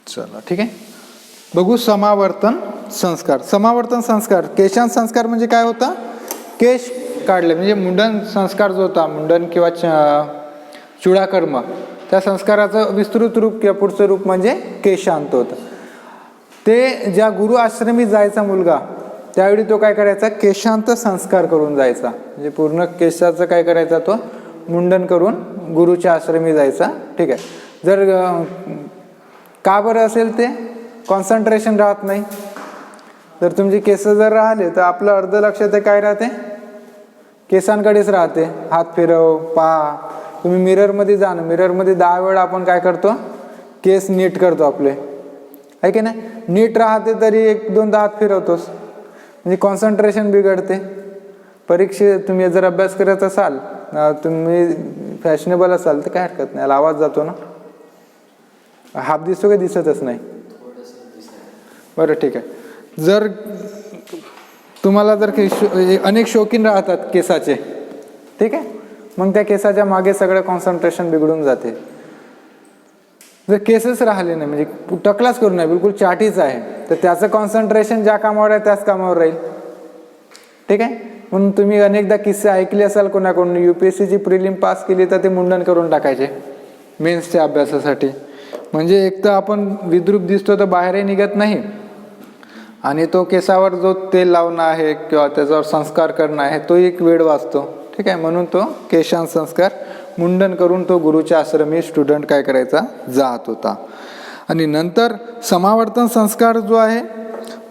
चला ठीक आहे. बघू समावर्तन संस्कार. समावर्तन संस्कार, केशांत संस्कार म्हणजे काय होता? केश काढले म्हणजे मुंडन संस्कार जो होता, मुंडन किंवा चुडाकर्म, त्या संस्काराचं विस्तृत रूप किंवा पुढचं रूप म्हणजे केशांत होतं. ते ज्या गुरु आश्रमी जायचा मुलगा त्यावेळी तो काय करायचा? केशांत संस्कार करून जायचा. म्हणजे पूर्ण केशाचं काय करायचा? तो मुंडन करून गुरुच्या आश्रमी जायचा. ठीक आहे. जर का बरं असेल ते? कॉन्सन्ट्रेशन राहत नाही. जर तुमची केस जर राहिले तर आपलं अर्ध लक्ष ते काय राहते? केसांकडेच राहते. हात फिरव, पहा. तुम्ही मिररमध्ये जा ना, मिररमध्ये 10 वेळा आपण काय करतो? केस नीट करतो आपले, आहे की नाही? नीट राहते तरी 1-2दा हात फिरवतोस, म्हणजे कॉन्सन्ट्रेशन बिघडते. परीक्षेत तुम्ही जर अभ्यास करत असाल, तुम्ही फॅशनेबल असाल तर काय हरकत नाही, आवाज जातो ना. हात दिसतो का? दिसतच नाही. बरं ठीक आहे. जर तुम्हाला जर अनेक शौकीन राहतात केसाचे, ठीक आहे, मग त्या केसाच्या मागे सगळं कॉन्सन्ट्रेशन बिघडून जाते. जर केसच राहिले नाही, म्हणजे टकलाच करू नये, बिलकुल चाटीच आहे, तर त्याचं कॉन्सन्ट्रेशन ज्या कामावर आहे त्याच कामावर राहील. ठीक आहे. म्हणून तुम्ही अनेकदा किस्से ऐकले असाल कोणाकडून, UPSCची प्रिलिम पास केली तर ते मुंडन करून टाकायचे मेन्सच्या अभ्यासासाठी. म्हणजे एक तर आपण विद्रूप दिसतो तर बाहेरही निघत नाही, आणि तो केसावर जो तेल लावणं आहे किंवा त्याच्यावर संस्कार करणं आहे तो एक वेळ वाचतो. ठीक आहे. म्हणून तो केशांत संस्कार मुंडन करून तो गुरुच्या आश्रमी स्टुडंट काय करायचा? जात होता. आणि नंतर समावर्तन संस्कार जो आहे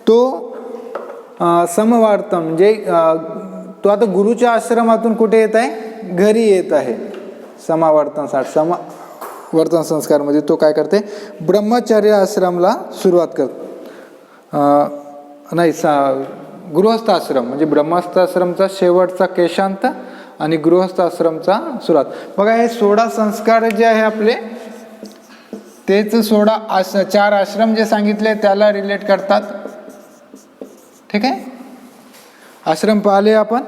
तो समवर्तन, म्हणजे तो आता गुरुच्या आश्रमातून कुठे येत आहे? घरी येत आहे. समावर्तन संस्कारमध्ये तो काय करते? ब्रह्मचर्य आश्रमला सुरुवात करतो. नाही, गृहस्थ आश्रम, म्हणजे ब्रह्मस्थ आश्रमचा शेवटचा केशांत आणि गृहस्थ आश्रमचा सुरुवात. बघा, हे 16 संस्कार जे आहे आपले, तेच 4 आश्रम जे सांगितले त्याला रिलेट करतात. ठीक आहे. आश्रम पाहिले आपण,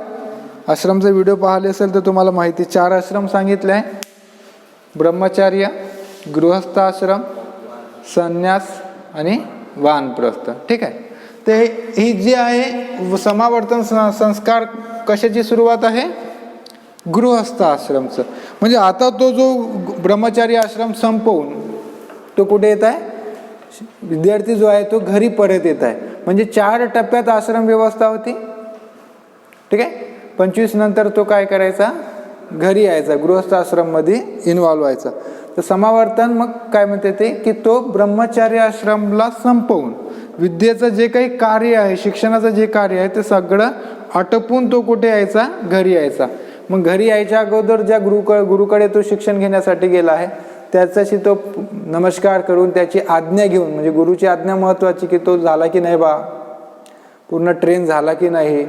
आश्रमचा व्हिडिओ पाहिले असेल तर तुम्हाला माहिती, 4 आश्रम सांगितले आहे: ब्रह्मचर्य, गृहस्थ आश्रम, संन्यास आणि वानप्रस्थ. ठीक आहे. ते ही जी आहे समावर्तन संस्कार कशाची सुरुवात आहे? गृहस्थ आश्रमचं. म्हणजे आता तो जो ब्रह्मचारी आश्रम संपवून तो कुठे येत आहे? विद्यार्थी जो आहे तो घरी परत येत आहे. म्हणजे 4 टप्प्यात आश्रम व्यवस्था होती. ठीक आहे. 25 नंतर तो काय करायचा? घरी यायचा, गृहस्थ आश्रममध्ये इन्व्हॉल्व व्हायचा. तर समावर्तन मग काय म्हणते ते, की तो ब्रह्मचारी आश्रमला संपवून विद्येचं जे काही कार्य आहे, शिक्षणाचं जे कार्य आहे ते सगळं आटपून तो कुठे यायचा? घरी यायचा. मग घरी यायच्या अगोदर ज्या गुरुकडे तो शिक्षण घेण्यासाठी गेला आहे त्याच्याशी तो नमस्कार करून त्याची आज्ञा घेऊन, म्हणजे गुरुची आज्ञा महत्त्वाची, की तो झाला की नाही बा, पूर्ण ट्रेन झाला की नाही,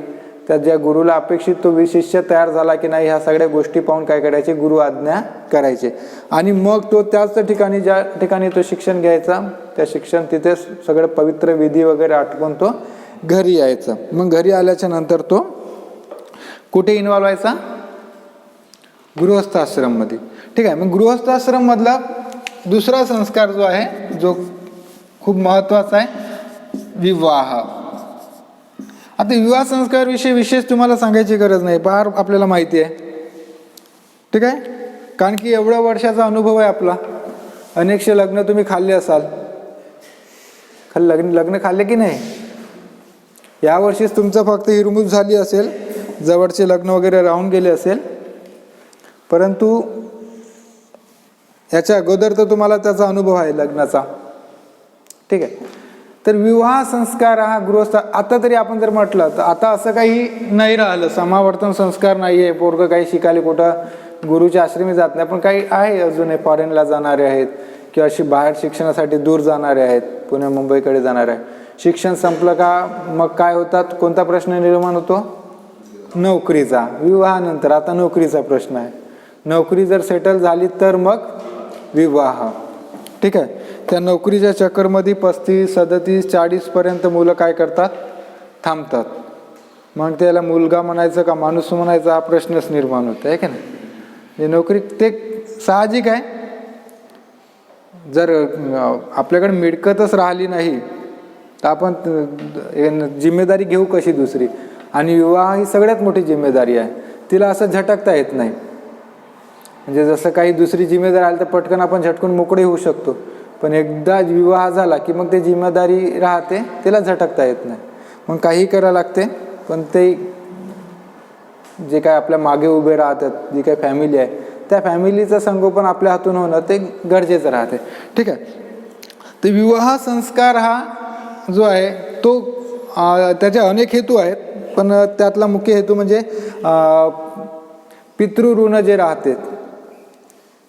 त्या ज्या गुरुला अपेक्षित तो शिष्य तयार झाला की नाही, ह्या सगळ्या गोष्टी पाहून काय करायचे? गुरु आज्ञा करायचे. आणि मग तो त्याच ठिकाणी, ज्या ठिकाणी तो शिक्षण घ्यायचा, त्या शिक्षण तिथे सगळं पवित्र विधी वगैरे आटपून तो घरी यायचा. मग घरी आल्याच्या नंतर तो कुठे इन्व्हॉल्व व्हायचा? गृहस्थ आश्रममध्ये. ठीक आहे. मग गृहस्थ आश्रम मधला दुसरा संस्कार जो आहे, जो खूप महत्वाचा आहे, विवाह. आता विवाह संस्कार विषयी विशेष तुम्हाला सांगायची गरज नाही, फार आपल्याला माहिती आहे. ठीक आहे. कारण की एवढ्या वर्षाचा अनुभव आहे आपला. अनेकशे लग्न तुम्ही खाल्ले असाल. लग्न खाल्ले की नाही? यावर्षीच तुमचं फक्त हिरमूज झाली असेल, जवळचे लग्न वगैरे राहून गेले असेल, परंतु याच्या अगोदर तर तुम्हाला त्याचा अनुभव आहे लग्नाचा. ठीक आहे. तर विवाह संस्कार हा गृहस्थ, आता तरी आपण जर म्हटलं तर आता असं काही नाही राहिलं, समावर्तन संस्कार नाही आहे. पोरगं काही शिकायला कुठं गुरुच्या आश्रमी जात नाही, पण काही आहे अजूनही, फॉरेनला जाणारे आहेत किंवा अशी बाहेर शिक्षणासाठी दूर जाणारे आहेत, पुणे मुंबईकडे जाणारे आहेत. शिक्षण संपलं का मग काय होतात? कोणता प्रश्न निर्माण होतो? नोकरीचा. विवाहानंतर आता नोकरीचा प्रश्न आहे. नोकरी जर सेटल झाली तर मग विवाह. ठीक आहे. त्या नोकरीच्या चक्करमध्ये 35, 37, 40 पर्यंत मुलं काय करतात? थांबतात. मग त्याला मुलगा म्हणायचं का माणूस म्हणायचा हा प्रश्नच निर्माण होतो, आहे की नाही? नोकरी ते साहजिक आहे. जर आपल्याकडे मिळकतच राहिली नाही तर आपण जिम्मेदारी घेऊ कशी दुसरी. आणि विवाह ही सगळ्यात मोठी जिम्मेदारी आहे, तिला असं झटकता येत नाही. म्हणजे जसं काही दुसरी जिम्मेदारी आली तर पटकन आपण झटकून मोकळे होऊ शकतो, पण एकदा विवाह झाला की मग ते जिम्मेदारी राहते, तिला झटकता येत नाही. मग काही करावं लागते, पण ते जे काय आपल्या मागे उभे राहतात, जी काही फॅमिली आहे, त्या फॅमिलीचं संगोपन आपल्या हातून होणं ते गरजेचं राहते. ठीक आहे. तर विवाह संस्कार हा जो आहे तो त्याचे अनेक हेतू आहेत, पण त्यातला मुख्य हेतू म्हणजे पितृऋण जे राहते,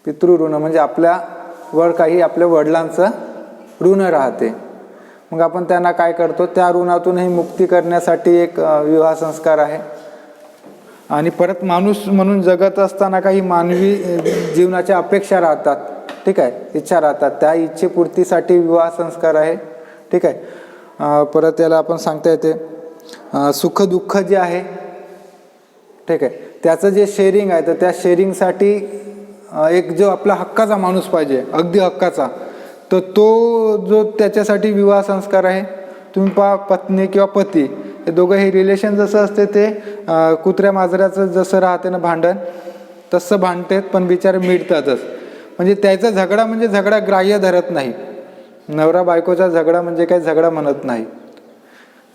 पितृऋण म्हणजे आपल्यावर काही आपल्या वडिलांचं ऋण राहते. मग आपण त्यांना काय करतो, त्या ऋणातूनही मुक्ती करण्यासाठी एक विवाह संस्कार आहे. आणि परत माणूस म्हणून जगत असताना काही मानवी जीवनाच्या अपेक्षा राहतात, ठीक आहे, इच्छा राहतात, त्या इच्छेपूर्तीसाठी विवाह संस्कार आहे. ठीक आहे. परत त्याला आपण सांगता येते सुख दुःख जे आहे, ठीक आहे, त्याचं जे शेअरिंग आहे, तर त्या शेअरिंगसाठी एक जो आपला हक्काचा माणूस पाहिजे, अगदी हक्काचा, तर तो जो त्याच्यासाठी विवाह संस्कार आहे. तुम्ही पहा, पत्नी किंवा पती हे दोघं हे रिलेशन जसं असते ते कुत्र्या मांजराचं जसं राहते ना भांडण, तसं भांडतात पण बिचारे मिळतातच. म्हणजे त्याचा झगडा म्हणजे झगडा ग्राह्य धरत नाही. नवरा बायकोचा झगडा म्हणजे काही झगडा म्हणत नाही.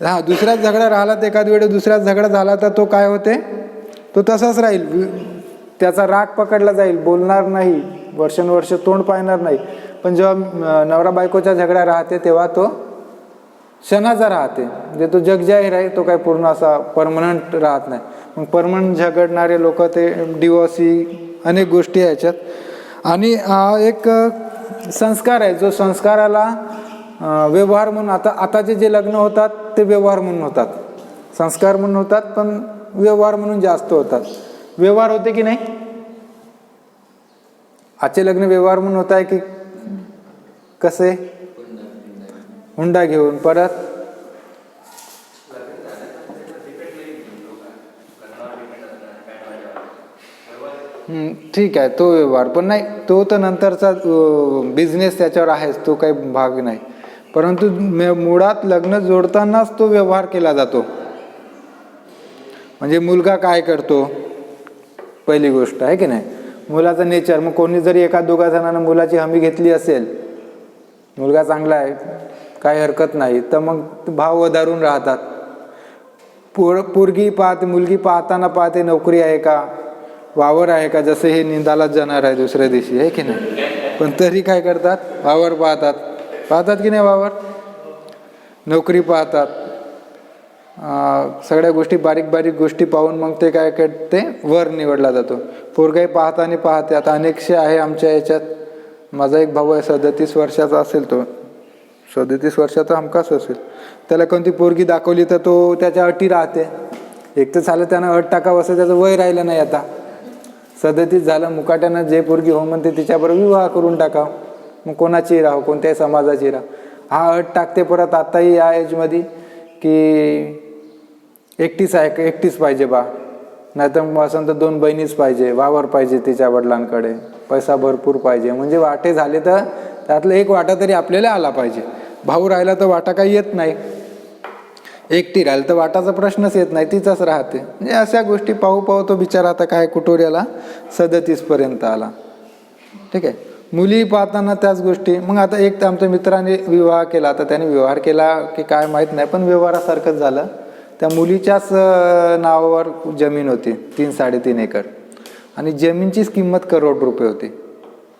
हा, दुसऱ्याच झगडा राहिला तर एखाद वेळेस दुसऱ्याच झगडा झाला तर तो काय होते, तो तसाच राहील, त्याचा राग पकडला जाईल, बोलणार नाही, वर्षानुवर्ष तोंड पाहणार नाही. पण जेव्हा नवरा बायकोचा झगडा राहते तेव्हा तो क्षणाचा राहते, म्हणजे तो जगजाहीर आहे, तो काही पूर्ण असा परमनंट राहत नाही. मग परमनंट झगडणारे लोक ते डिवोर्सी, अनेक गोष्टी याच्यात. आणि एक संस्कार आहे, जो संस्काराला व्यवहार म्हणून आताचे जे लग्न होतात ते व्यवहार म्हणून होतात, संस्कार म्हणून होतात, पण व्यवहार म्हणून जास्त होतात. व्यवहार होते की नाही, आजचे लग्न व्यवहार म्हणून होत आहे की कसे, हुंडा घेऊन परत ठीक आहे, तो व्यवहार पण नाही, तो तर नंतरचा बिझनेस त्याच्यावर आहेच, तो काही भाग नाही. परंतु मुळात लग्न जोडतानाच तो व्यवहार केला जातो. म्हणजे मुलगा काय करतो, पहिली गोष्ट आहे की नाही, मुलाचं नेचर. मग कोणी जरी एका दोघा जणांना मुलाची हमी घेतली असेल, मुलगा चांगला आहे, काही हरकत नाही, तर मग भाव वधारून राहतात. पोरगी पाहते, मुलगी पाहताना पाहते नोकरी आहे का, वावर आहे का, जसं हे निंदालाच जाणार आहे दुसऱ्या दिवशी, आहे की नाही, पण तरी काय करतात, वावर पाहतात की नाही, वावर, नोकरी पाहतात, सगळ्या गोष्टी, बारीक बारीक गोष्टी पाहून मग ते काय करते, वर निवडला जातो. पोरगाही पाहताना पाहते. आता अनेकशे आहे आमच्या याच्यात. माझा एक भाऊ आहे, 37 वर्षाचा असेल, तो 37 वर्षाचा हमखास असेल. त्याला कोणती पोरगी दाखवली तर तो त्याच्या अटी राहते. एक तर झालं त्यानं अट टाकावं, असं त्याचं वय राहिलं नाही. आता 37 झालं, मुकाट्यानं जे पोरगी हो म्हणते तिच्याबरोबर विवाह करून टाकावं. मग कोणाची राहो, कोणत्याही समाजाची राहो, हा अट टाकते. परत आताही या एजमध्ये की एकटीच आहे, एकटीच पाहिजे बा, नाहीतर मग असं तर 2 बहिणीच पाहिजे, वावर पाहिजे तिच्या वडिलांकडे, पैसा भरपूर पाहिजे. म्हणजे वाटे झाले तर त्यातलं एक वाटा तरी आपल्याला आला पाहिजे. भाऊ राहिला तर वाटा काही येत नाही, एकटी राहिलं तर वाटाचा प्रश्नच येत नाही, तिचाच राहते. म्हणजे अशा गोष्टी पाहू पाहू तो बिचारा आता काय कुटोऱ्याला 37 पर्यंत आला. ठीक आहे. मुली पाहताना त्याच गोष्टी. मग आता एक तर आमच्या मित्राने विवाह केला, आता त्याने व्यवहार केला की काय माहीत नाही, पण व्यवहारासारखंच झालं. त्या मुलीच्याच नावावर जमीन होती, 3-3.5 एकर, आणि जमीनचीच किंमत करोड रुपये होती.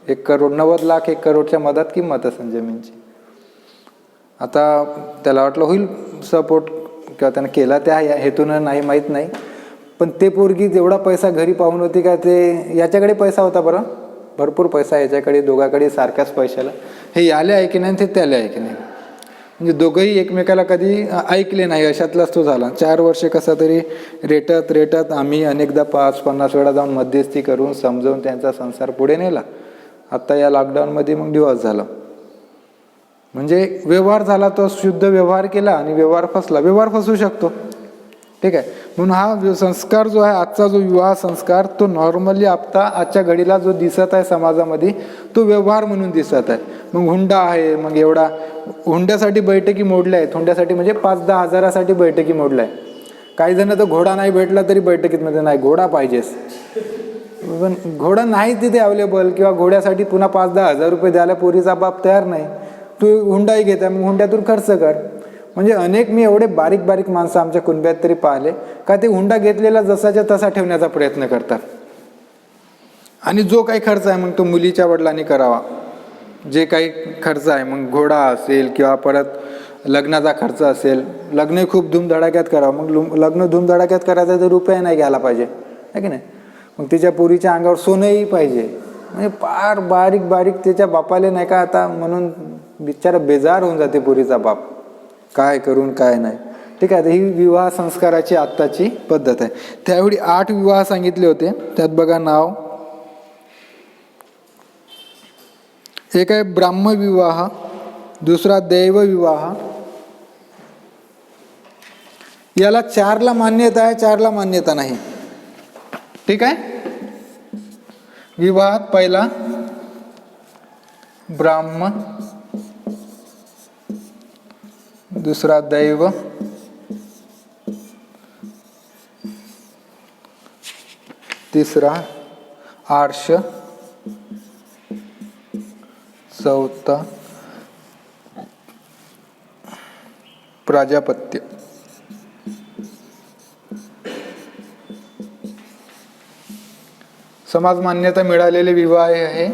1 करोड 90 लाख 1 करोडच्या मधात किंमत असेल जमीनची. आता त्याला वाटलं होईल सपोर्ट, किंवा त्यानं केला त्या हेतून नाही, माहीत नाही. पण ते पोरगी जेवढा पैसा घरी पाहून होती काय, ते याच्याकडे पैसा होता बरं, भरपूर पैसा याच्याकडे, दोघाकडे सारख्याच पैशाला. हे याले आहे की नाही, ते त्याले आहे की नाही, म्हणजे दोघंही एकमेकाला कधी ऐकले नाही, अशातलाच तो झाला. 4 वर्षे कसा तरी रेटत आम्ही अनेकदा 5-50 वेळा जाऊन मध्यस्थी करून समजावून त्यांचा संसार पुढे नेला. आता या लॉकडाऊनमध्ये मग डिवॉर्स झाला. म्हणजे व्यवहार झाला, तो शुद्ध व्यवहार केला आणि व्यवहार फसला. व्यवहार फसू शकतो, ठीक आहे. म्हणून हा संस्कार जो आहे, आजचा जो विवाह संस्कार, तो नॉर्मली आजच्या घडीला जो दिसत आहे समाजामध्ये, तो व्यवहार म्हणून दिसत आहे. मग हुंडा आहे, मग एवढा हुंड्यासाठी बैठकी मोडल्या आहेत. हुंड्यासाठी म्हणजे 5-10 हजारासाठी बैठकी मोडल्या आहे. काही जण तर घोडा नाही भेटला तरी बैठकीत मध्ये नाही, घोडा पाहिजेच. पण घोडा नाही तिथे अवेलेबल, किंवा घोड्यासाठी पुन्हा 5-10 हजार रुपये द्यायला पोरीचा बाप तयार नाही, तू हुंडाही घेत आहे, मग हुंड्यातून खर्च कर. म्हणजे अनेक मी एवढे बारीक बारीक माणसं आमच्या कुटुंबात तरी पाहिले का ते हुंडा घेतलेला जसाच्या तसा ठेवण्याचा प्रयत्न करतात. आणि जो काही खर्च आहे मग तो मुलीच्या वडिलांनी करावा. जे काही खर्च आहे, मग घोडा असेल किंवा परत लग्नाचा खर्च असेल, लग्न खूप धूमधडाक्यात करावं. मग लग्न धूमधडाक्यात करायचं तर रुपया नाही घ्यायला पाहिजे, आहे की नाही. मग तिच्या पोरीच्या अंगावर सोनंही पाहिजे. म्हणजे फार बारीक बारीक त्याच्या बापाले नाही का आता, म्हणून बिचारा बेजार होऊन जाते पोरीचा बाप, काय करून काय नाही. ठीक आहे. ही विवाह संस्काराची आत्ताची पद्धत आहे. त्यावेळी 8 विवाह सांगितले होते. त्यात बघा नाव, एक आहे ब्राह्मविवाह, दुसरा दैवविवाह. याला 4ला मान्यता आहे, 4ला मान्यता नाही. ठीक आहे. विवाहात पहिला ब्राह्म, दुसरा दैव, तिसरा आर्ष, चौथा प्राजापत्य. समाज मान्यता मिळालेले विवाह आहे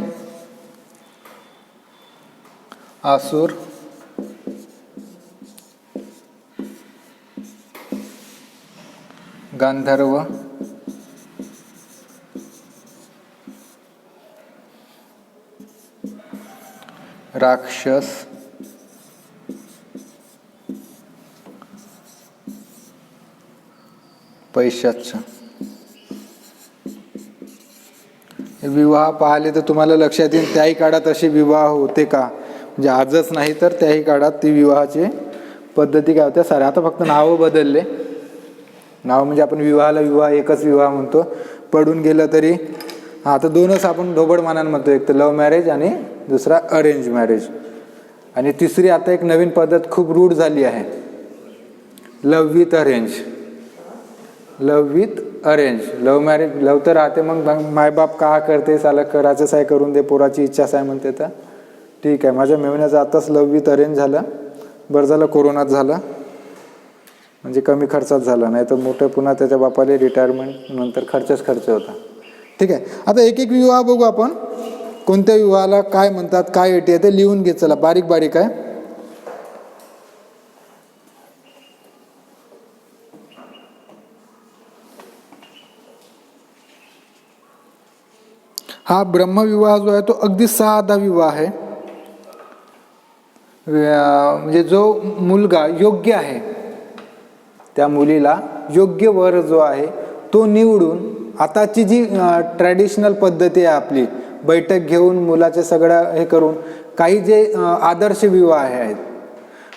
आसुर, गांधर्व, राक्षस, पैशाच. विवाह पाहिले तर तुम्हाला लक्षात येईल त्याही काळात असे विवाह होते का, म्हणजे आजच नाही तर त्याही काळात ती विवाहाची पद्धती काय होत्या साऱ्या. आता फक्त नावं बदलले. नाव म्हणजे आपण विवाहाला विवाह एकच विवाह म्हणतो, पडून गेलं तरी आता 2च आपण ढोबळ मानानं म्हणतो, एक तर लव्ह मॅरेज आणि दुसरा अरेंज मॅरेज. आणि तिसरी आता एक नवीन पद्धत खूप रूढ झाली आहे, love with arrange. Love with arrange. Love marriage, love तर राहते, मग मायबाप का करते, साला करायचंच आहे करून दे, पोराची इच्छाच आहे म्हणते तर ठीक आहे. माझ्या मेवण्याचं आताच लव्ह विथ अरेंज झालं. बरं झालं कोरोनात झालं, म्हणजे कमी खर्चात झालं, नाही तर मोठं पुन्हा त्याच्या बापाले रिटायरमेंट नंतर खर्चच खर्च होता. ठीक आहे. आता एक एक विवाह बघू आपण, कोणत्या विवाहाला काय म्हणतात, काय अटी आहे ते लिहून घे. चला बारीक बारीक आहे. हा ब्रह्मविवाह जो आहे तो अगदी साधा विवाह आहे. म्हणजे जो मुलगा योग्य आहे, त्या मुलीला योग्य वर जो आहे तो निवडून, आताची जी ट्रॅडिशनल पद्धती आहे आपली, बैठक घेऊन मुलाचे सगळं हे करून, काही जे आदर्श विवाह आहेत,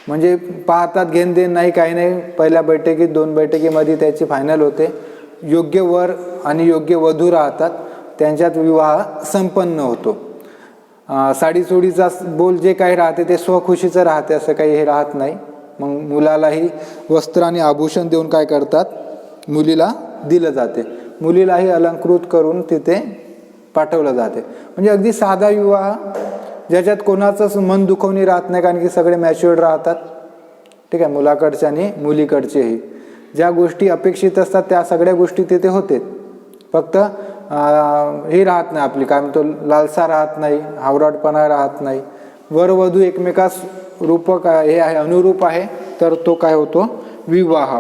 म्हणजे पाहतात घेण देण नाही काही नाही, पहिल्या बैठकीत 2 बैठकीमध्ये त्याची फायनल होते, योग्य वर आणि योग्य वधू राहतात, त्यांच्यात विवाह संपन्न होतो. साडीचोडीचा बोल जे काही राहते ते स्वखुशीचं राहते, असं काही हे राहत नाही. मग मुलालाही वस्त्र आणि आभूषण देऊन काय करतात, मुलीला दिलं जाते, मुलीलाही अलंकृत करून तिथे पाठवलं जाते. म्हणजे अगदी साधा विवाह, ज्याच्यात कोणाचंच मन दुखवणी राहत नाही, कारण की सगळे मॅच्युअर्ड राहतात. ठीक आहे. मुलाकडचे आणि मुलीकडचेही ज्या गोष्टी अपेक्षित असतात त्या सगळ्या गोष्टी तिथे होते. फक्त हे राहत नाही आपली काय म्हणतो, लालसा राहत नाही, हावराटपणा राहत नाही. वर वधू एकमेकास रूपक हे आहे, अनुरूप आहे, तर तो काय होतो विवाह.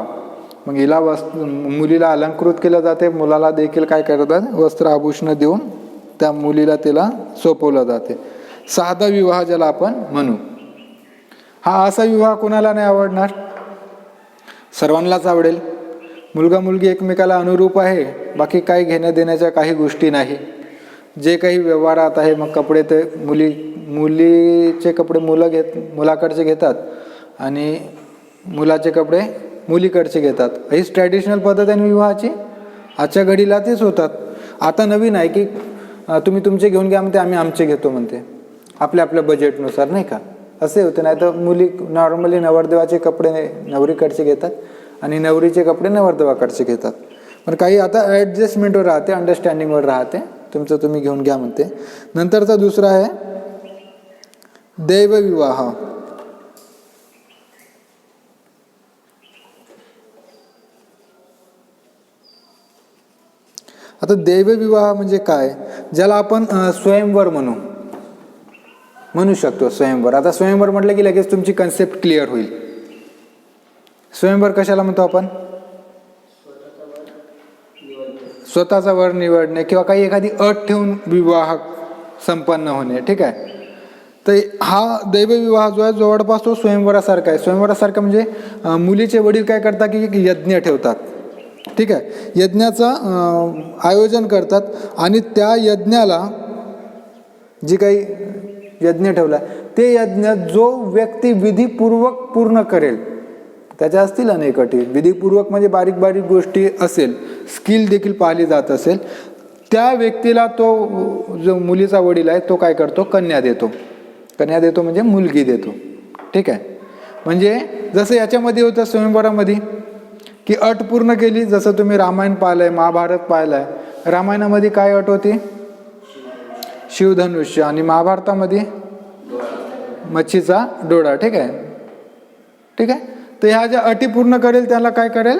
मग हिला मुलीला अलंकृत केलं जाते, मुलाला देखील काय करतात, वस्त्र आभूषण देऊन त्या मुलीला तिला सोपवलं जाते. साधा विवाह ज्याला आपण म्हणू. हा असा विवाह कोणाला नाही आवडणार, सर्वांनाच आवडेल. मुलगा मुलगी एकमेकाला अनुरूप आहे, बाकी काही घेण्या देण्याच्या काही गोष्टी नाही. जे काही व्यवहारात आहे, मग कपडे ते मुलीचे कपडे मुलाकडचे घेतात आणि मुलाचे कपडे मुलीकडचे घेतात. हीच ट्रॅडिशनल पद्धत आहे विवाहाची. आजच्या घडीला तेच होतात. आता नवीन आहे की तुम्ही तुमचे घेऊन घ्या म्हणते, आम्ही आमचे घेतो म्हणते, आपल्या आपल्या बजेटनुसार, नाही का. असे होते. नाही तर मुली नॉर्मली नवरदेवाचे कपडे नवरीकडचे घेतात आणि नवरीचे कपडे नवरदेवाकडचे घेतात. पण काही आता ॲडजस्टमेंटवर राहते, अंडरस्टँडिंगवर राहते, तुमचं तुम्ही घेऊन घ्या म्हणते. नंतरचा दुसरा आहे दैवविवाह. आता दैवविवाह म्हणजे काय, ज्याला आपण स्वयंवर म्हणू शकतो. स्वयंवर. आता स्वयंवर म्हटलं की लगेच तुमची कन्सेप्ट क्लिअर होईल. स्वयंवर कशाला म्हणतो आपण? स्वतःचा वर निवडणे किंवा काही एखादी अट ठेवून विवाह संपन्न होणे. ठीक आहे. तर हा दैवविवाह जो आहे जवळपास तो स्वयंवरासारखा आहे. स्वयंवरासारखा म्हणजे मुलीचे वडील काय करतात की यज्ञ ठेवतात. ठीक आहे. यज्ञाचं आयोजन करतात आणि त्या यज्ञाला जी काही यज्ञ ठेवला ते यज्ञ जो व्यक्ती विधीपूर्वक पूर्ण करेल, त्याच्या असतील अनेक अटी. विधीपूर्वक म्हणजे बारीक बारीक गोष्टी असेल, स्किल देखील पाहिली जात असेल, त्या व्यक्तीला तो जो मुलीचा वडील आहे तो काय करतो, कन्या देतो. कन्या देतो म्हणजे मुलगी देतो. ठीक आहे. म्हणजे जसं याच्यामध्ये होतं स्वयंवरामध्ये की अट पूर्ण केली. जसं तुम्ही रामायण पाहिलंय, महाभारत पाहिलंय. रामायणामध्ये काय अट होती? शिवधनुष्य. आणि महाभारतामध्ये मच्छीचा डोळा. ठीक आहे. ठीक आहे. तर ह्या ज्या अटी पूर्ण करेल त्याला काय करेल,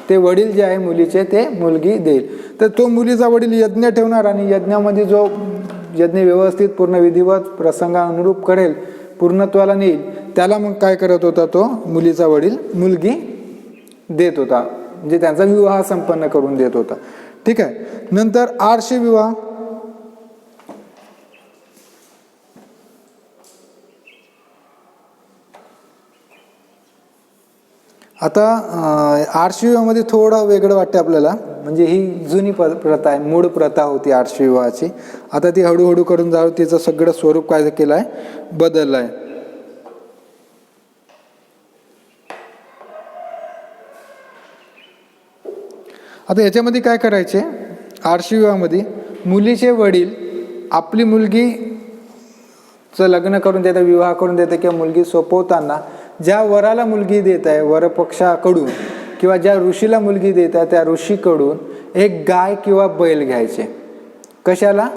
ते वडील जे आहे मुलीचे ते मुलगी देईल. तर तो मुलीचा वडील यज्ञ ठेवणार आणि यज्ञामध्ये जो यज्ञ व्यवस्थित पूर्ण विधिवत प्रसंगानुरूप करेल, पूर्णत्वाला नेईल, त्याला मग काय करत होता तो मुलीचा वडील, मुलगी देत होता. म्हणजे त्यांचा विवाह संपन्न करून देत होता. ठीक आहे. नंतर आर्ष विवाह. आता आर्ष विवाहामध्ये थोडं वेगळं वाटतं आपल्याला. म्हणजे ही जुनी प्रथा आहे, मूळ प्रथा होती आर्ष विवाहाची. आता ती हळूहळू करून जाऊ तिचं सगळं स्वरूप काय केलं आहे, बदललं आहे. आता याच्यामध्ये काय करायचे, आर्ष विवाहामध्ये मुलीचे वडील आपली मुलगीचं लग्न करून देतात, विवाह करून देते किंवा मुलगी सोपवताना ज्या वराला मुलगी देत आहे वरपक्षाकडून किंवा ज्या ऋषीला मुलगी देत आहे त्या ऋषीकडून एक गाय किंवा बैल घ्यायचे. कशाला?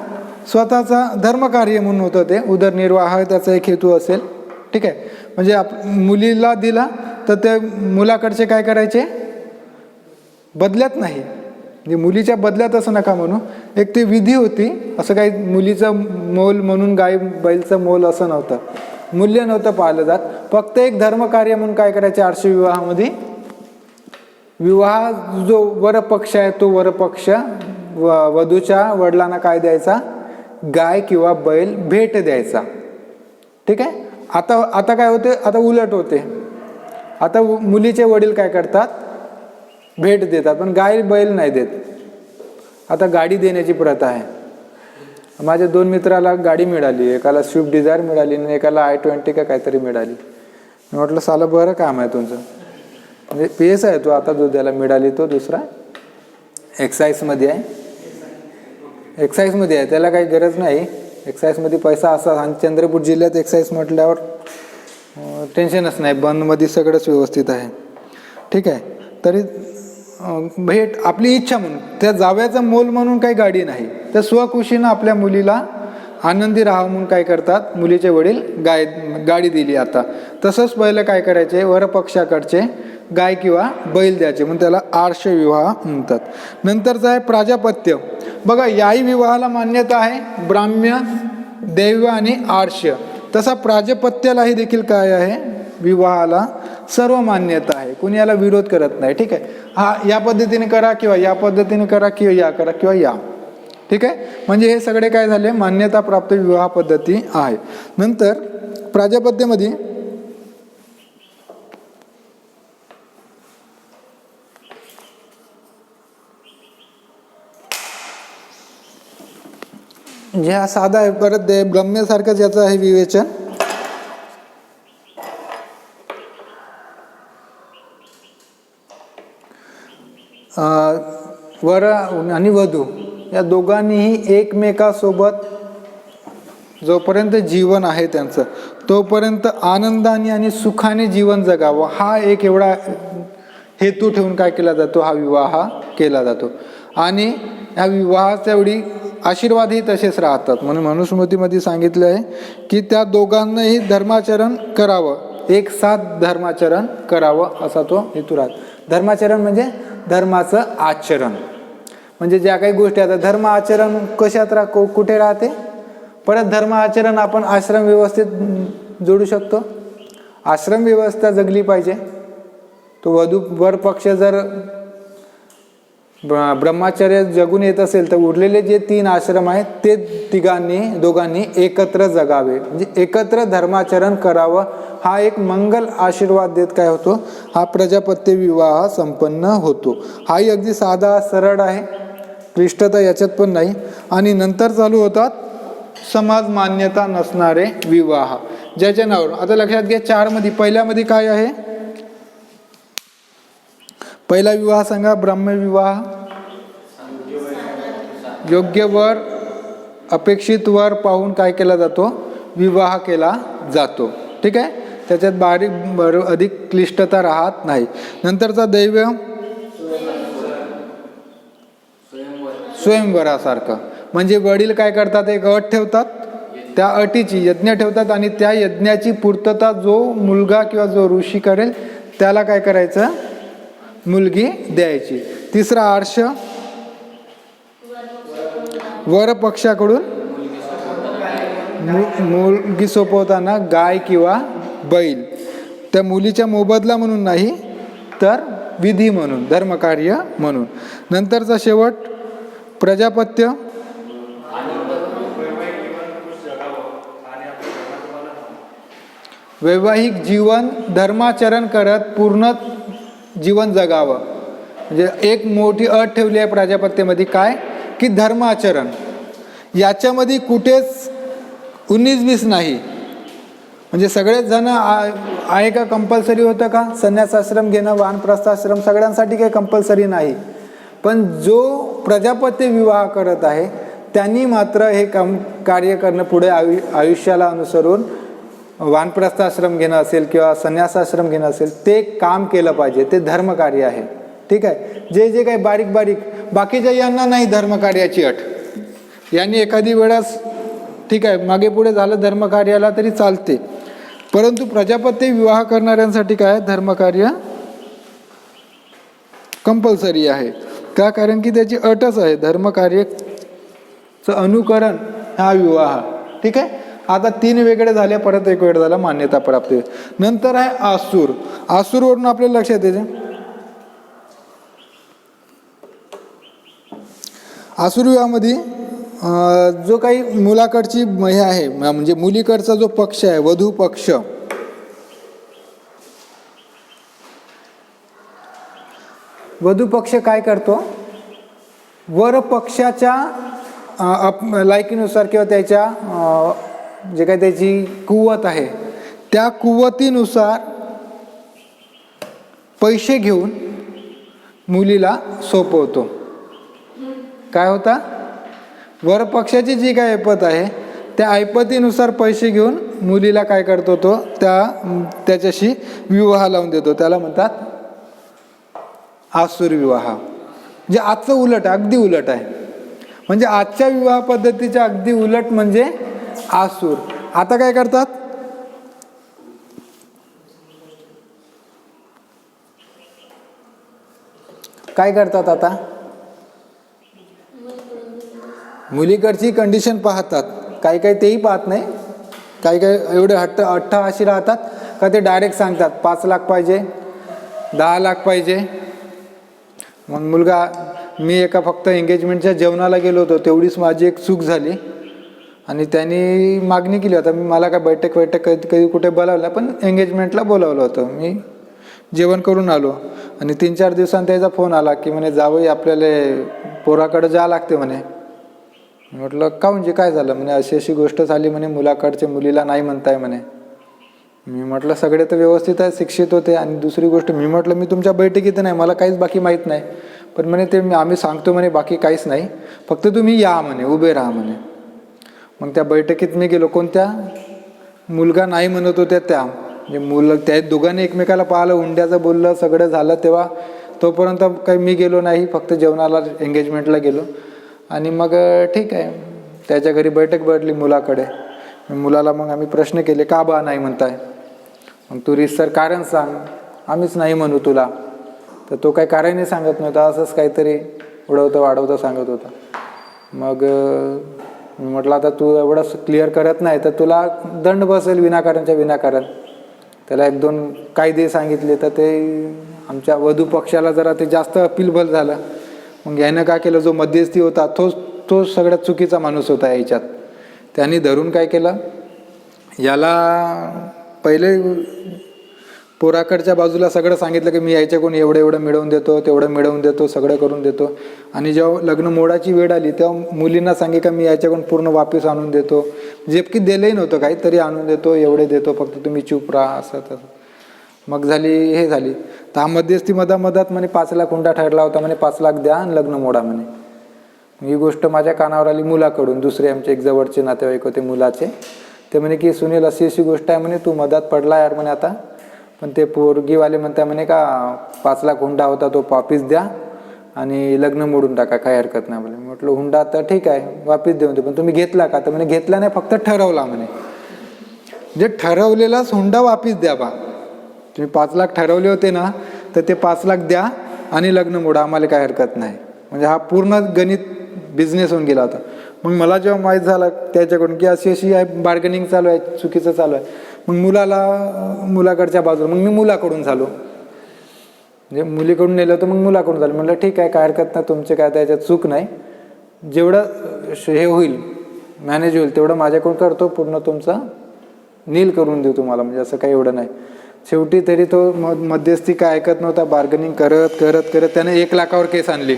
स्वतःचा धर्मकार्य म्हणून होतं ते. उदरनिर्वाह त्याचा एक हेतू असेल. ठीक आहे. म्हणजे मुलीला दिला तर त्या मुलाकडचे काय करायचे, बदल्यात नाही, म्हणजे मुलीच्या बदल्यात असं नका म्हणू, एक ती विधी होती. असं काही मुलीचं मोल म्हणून गाय बैलचं मोल असं नव्हतं, मूल्य नव्हतं पाहिलं जात. फक्त एक धर्मकार्य म्हणून काय करायचे आर्ष विवाहामध्ये, विवाह जो वरपक्ष आहे तो वरपक्ष वधूच्या वडिलांना काय द्यायचा, गाय किंवा बैल भेट द्यायचा. ठीक आहे. आता काय होते, आता उलट होते. आता मुलीचे वडील काय करतात, भेट देतात, पण गाय बैल नाही देत. आता गाडी देण्याची प्रथा आहे. माझ्या 2 मित्राला गाडी मिळाली, एकाला स्विफ्ट डिझायर मिळाली आणि एकाला i20 का काहीतरी मिळाली. मी म्हटलं साला बरं काम आहे तुमचं, म्हणजे PS आहे तो. आता जो त्याला मिळाली तो दुसरा एक्साईजमध्ये आहे, एक्साईजमध्ये आहे, त्याला काही गरज नाही. एक्साईजमध्ये पैसा असा, आणि चंद्रपूर जिल्ह्यात एक्साईज म्हटल्यावर टेन्शनच नाही, बंदमध्ये सगळंच व्यवस्थित आहे. ठीक आहे. तरी भेट आपली इच्छा म्हणून, त्या जाव्याचं मोल म्हणून काही गाडी नाही, तर स्वखुशीनं आपल्या मुलीला आनंदी राहावं म्हणून काय करतात, मुलीचे वडील गाडी दिली. आता तसंच पहिलं काय करायचे, वरपक्षाकडचे गाय किंवा बैल द्यायचे, म्हणून त्याला आर्ष विवाह म्हणतात. नंतरचं आहे प्राजापत्य. बघा, याही विवाहाला मान्यता आहे, ब्राह्म्य, दैव आणि आर्ष. तसा प्राजापत्यालाही देखील काय आहे, विवाहाला सर्व मान्यता आहे, कोणी याला विरोध करत नाही. ठीक आहे. हा या पद्धतीने करा किंवा या पद्धतीने करा किंवा या करा किंवा या. ठीक आहे. म्हणजे हे सगळे काय झाले, मान्यता प्राप्त विवाह पद्धती आहे. नंतर प्राजापत्यामध्ये जे हा साधा आहे, परत ब्रह्म्यासारखंच याचं आहे विवेचन. वर आणि वधू या दोघांनीही एकमेकासोबत जोपर्यंत जीवन आहे त्यांचं तोपर्यंत आनंदाने आणि सुखाने जीवन जगावं हा एक एवढा हेतू ठेवून काय केला जातो, हा विवाह केला जातो. आणि ह्या विवाहाच्या वेळी आशीर्वादही तसेच राहतात. म्हणून मनुस्मृतीमध्ये सांगितलं आहे की त्या दोघांनाही धर्माचरण करावं, एक साथ धर्माचरण करावं असा तो हेतू राहतो. धर्माचरण म्हणजे धर्माचं आचरण, म्हणजे ज्या काही गोष्टी आता धर्म आचरण कशात कुठे राहते. परत धर्म आचरण आपण आश्रम व्यवस्थेत जोडू शकतो. आश्रम व्यवस्था जगली पाहिजे. तो वधू वर पक्ष जर ब्रह्मचर्य जगून येत असेल तर उरलेले जे 3 आश्रम आहेत ते दोघांनी एकत्र जगावे, म्हणजे एकत्र धर्माचरण करावं. हा एक मंगल आशीर्वाद देत काय होतो, हा प्रजापत्य विवाह संपन्न होतो. हाही अगदी साधा सरळ आहे, क्लिष्टता याच्यात पण नाही. आणि नंतर चालू होतात समाज मान्यता नसणारे विवाह, ज्याच्या नावावर आता लक्षात घ्या 4 मध्ये पहिल्यामध्ये काय आहे. पहिला विवाह सांगा, ब्रह्मविवाह. योग्य वर अपेक्षित वर पाहून काय केला जातो, विवाह केला जातो. ठीक आहे, त्याच्यात बारीक अधिक क्लिष्टता राहत नाही. नंतरचा दैव स्वयंवरासारखं, म्हणजे वडील काय करतात, एक अट ठेवतात, त्या अटीची यज्ञ ठेवतात आणि त्या यज्ञाची पूर्तता जो मुलगा किंवा जो ऋषी करेल त्याला काय करायचं, मुलगी द्यायची. तिसरा आर्ष, वर पक्षाकडून मुलगी सोपवताना गाय किंवा बैल, त्या मुलीच्या मोबदला म्हणून नाही तर विधी म्हणून, धर्मकार्य म्हणून. नंतरचा शेवट प्रजापत्य, वैवाहिक जीवन धर्माचरण करत पूर्ण जीवन जगावं. म्हणजे एक मोठी अट ठेवली आहे प्रजापत्यामध्ये, काय की धर्माचरण. याच्यामध्ये कुठेच 19-20 नाही. म्हणजे सगळेच जण आहे का कंपल्सरी होतं का संन्यास आश्रम घेणं, वानप्रस्थ आश्रम सगळ्यांसाठी काही कंपल्सरी नाही. पण जो प्रजापत्य विवाह करत आहे त्यांनी मात्र हे कार्य करणं, पुढे आयुष्याला अनुसरून वानप्रस्थ आश्रम घेणं असेल किंवा संन्यासाश्रम घेणं असेल, ते काम केलं पाहिजे. ते धर्मकार्य आहे. ठीक आहे, जे काही बारीक बाकीच्या यांना नाही धर्मकार्याची अट. यांनी एखादी वेळेस ठीक आहे मागे पुढे झालं धर्मकार्याला तरी चालते, परंतु प्रजापत्य विवाह करणाऱ्यांसाठी काय धर्मकार्य कंपल्सरी आहे. का, कारण की त्याची अटच आहे धर्मकार्याचं अनुकरण हा विवाह. ठीक आहे, आता 3 वेगळे झाले, परत एक वेळ झाला मान्यता प्राप्त. नंतर आहे आसूर. आसूरवरून आपल्याला लक्षात येते आसूर विवाहामध्ये जो काही मुलाकडची हे आहे, म्हणजे मुलीकडचा जो पक्ष आहे वधू पक्ष, वधू पक्ष काय करतो, वर पक्षाच्या लायकीनुसार किंवा त्याच्या जे काही त्याची कुवत आहे त्या कुवतीनुसार पैसे घेऊन मुलीला सोपवतो. काय होता, वर पक्षाची जी काय ऐपत आहे त्या ऐपतीनुसार पैसे घेऊन मुलीला काय करतो, तो त्याच्याशी विवाह लावून देतो. त्याला म्हणतात आसूर विवाह. म्हणजे आजचं उलट, अगदी उलट आहे. म्हणजे आजच्या विवाह पद्धतीच्या अगदी उलट म्हणजे आसूर. आता काय करतात, आता मुलीकडची कंडिशन पाहतात, काही तेही पाहत नाही, काही एवढे अट्टहासी राहतात का ते डायरेक्ट सांगतात 5 लाख पाहिजे, 10 लाख पाहिजे. मग मुलगा, मी एका फक्त एंगेजमेंटच्या जेवणाला गेलो होतो, तेवढीच माझी एक चूक झाली आणि त्यांनी मागणी केली होता, मला काय बैठक कधी कुठे बोलावलं, पण एंगेजमेंटला बोलावलं होतं. मी जेवण करून आलो आणि 3-4 दिवसांनी त्याचा फोन आला की म्हणे जावई आपल्याला पोराकडे जावं लागते म्हणे. म्हटलं का, म्हणजे काय झालं, म्हणे अशी गोष्ट झाली म्हणे, मुलाकडचे मुलीला नाही म्हणताय म्हणे. मी म्हटलं सगळे तर व्यवस्थित आहे, शिक्षित होते, आणि दुसरी गोष्ट मी म्हटलं मी तुमच्या बैठकीत नाही, मला काहीच बाकी माहीत नाही, पण म्हणे ते आम्ही सांगतो म्हणे, बाकी काहीच नाही, फक्त तुम्ही या म्हणे, उभे राहा म्हणे. मग त्या बैठकीत मी गेलो. कोणत्या मुलगा नाही म्हणत होत्या त्या, म्हणजे मुलं त्या दोघांनी एकमेकाला पाहिलं, हुंड्याचं बोललं, सगळं झालं. तेव्हा तोपर्यंत काही मी गेलो नाही, फक्त जेवणाला एंगेजमेंटला गेलो. आणि मग ठीक आहे, त्याच्या घरी बैठक भरली मुलाकडे. मुलाला मग आम्ही प्रश्न केले, का बा नाही म्हणताय? मग तू रीतसर कारण सांग, आम्हीच नाही म्हणू तुला. तर तो काही कारणही सांगत नव्हता, असंच काहीतरी उडवतं वाढवतं सांगत होता. मग मी म्हटलं, आता तू एवढं क्लिअर करत नाही तर तुला दंड बसेल विनाकारणच्या विनाकारण. त्याला 1-2 कायदे सांगितले, तर ते आमच्या वधू पक्षाला जरा ते जास्त अपीलबल झालं. मग यानं काय केलं, जो मध्यस्थी होता तो सगळ्यात चुकीचा माणूस होता याच्यात. त्यांनी धरून काय केलं, याला पहिले पोराकडच्या बाजूला सगळं सांगितलं की मी याच्याकडून एवढं मिळवून देतो, तेवढं मिळवून देतो, सगळं करून देतो. आणि जेव्हा लग्न मोडाची वेळ आली तेव्हा मुलींना सांगितलं का मी याच्याकडून पूर्ण वापस आणून देतो, जे की दिलंही नव्हतं काही, तरी आणून देतो, एवढे देतो, फक्त तुम्ही चूप राहा, असं तसं. मग हे झाली. तर हा मध्यस्थी मधात म्हणे 5 लाख हुंडा ठरला होता, म्हणे 5 लाख द्या आणि लग्न मोडा म्हणे. ही गोष्ट माझ्या कानावर आली मुलाकडून. दुसरे आमचे एक जवळचे नातेवाईक होते मुलाचे, ते म्हणे की सुनील अशी गोष्ट आहे म्हणे, तू मधात पडला यार म्हणे आता. पण ते पोरगीवाले म्हणता म्हणे का 5 लाख हुंडा होता तो वापिस द्या आणि लग्न मोडून टाका, काही हरकत नाही म्हणे. म्हटलं हुंडा तर ठीक आहे वापिस देऊन दे, पण तुम्ही घेतला का? तर म्हणे घेतला नाही, फक्त ठरवला म्हणे. म्हणजे ठरवलेलाच हुंडा वापिस द्या बा. तुम्ही 5 लाख ठरवले होते ना, तर ते 5 लाख द्या आणि लग्न मोडा, आम्हाला काही हरकत नाही. म्हणजे हा पूर्ण गणित बिझनेस होऊन गेला होता. मग मला जेव्हा माहीत झालं त्याच्याकडून की अशी आहे, बार्गेनिंग चालू आहे, चुकीचं चालू आहे, मग मुलाकडच्या बाजूला मग मी मुलाकडून झालो. म्हणजे मुलीकडून नेलं तर मग मुलाकडून झालं. म्हटलं ठीक आहे, काय हरकत नाही, तुमचे काय त्याच्यात चूक नाही, जेवढं हे होईल मॅनेज होईल तेवढं माझ्याकडून करतो, पूर्ण तुमचा नील करून देऊ तुम्हाला, म्हणजे असं काही एवढं नाही. शेवटी तरी तो मध्यस्थी काय ऐकत नव्हता, बार्गेनिंग करत त्याने 1 लाखावर केस आणली.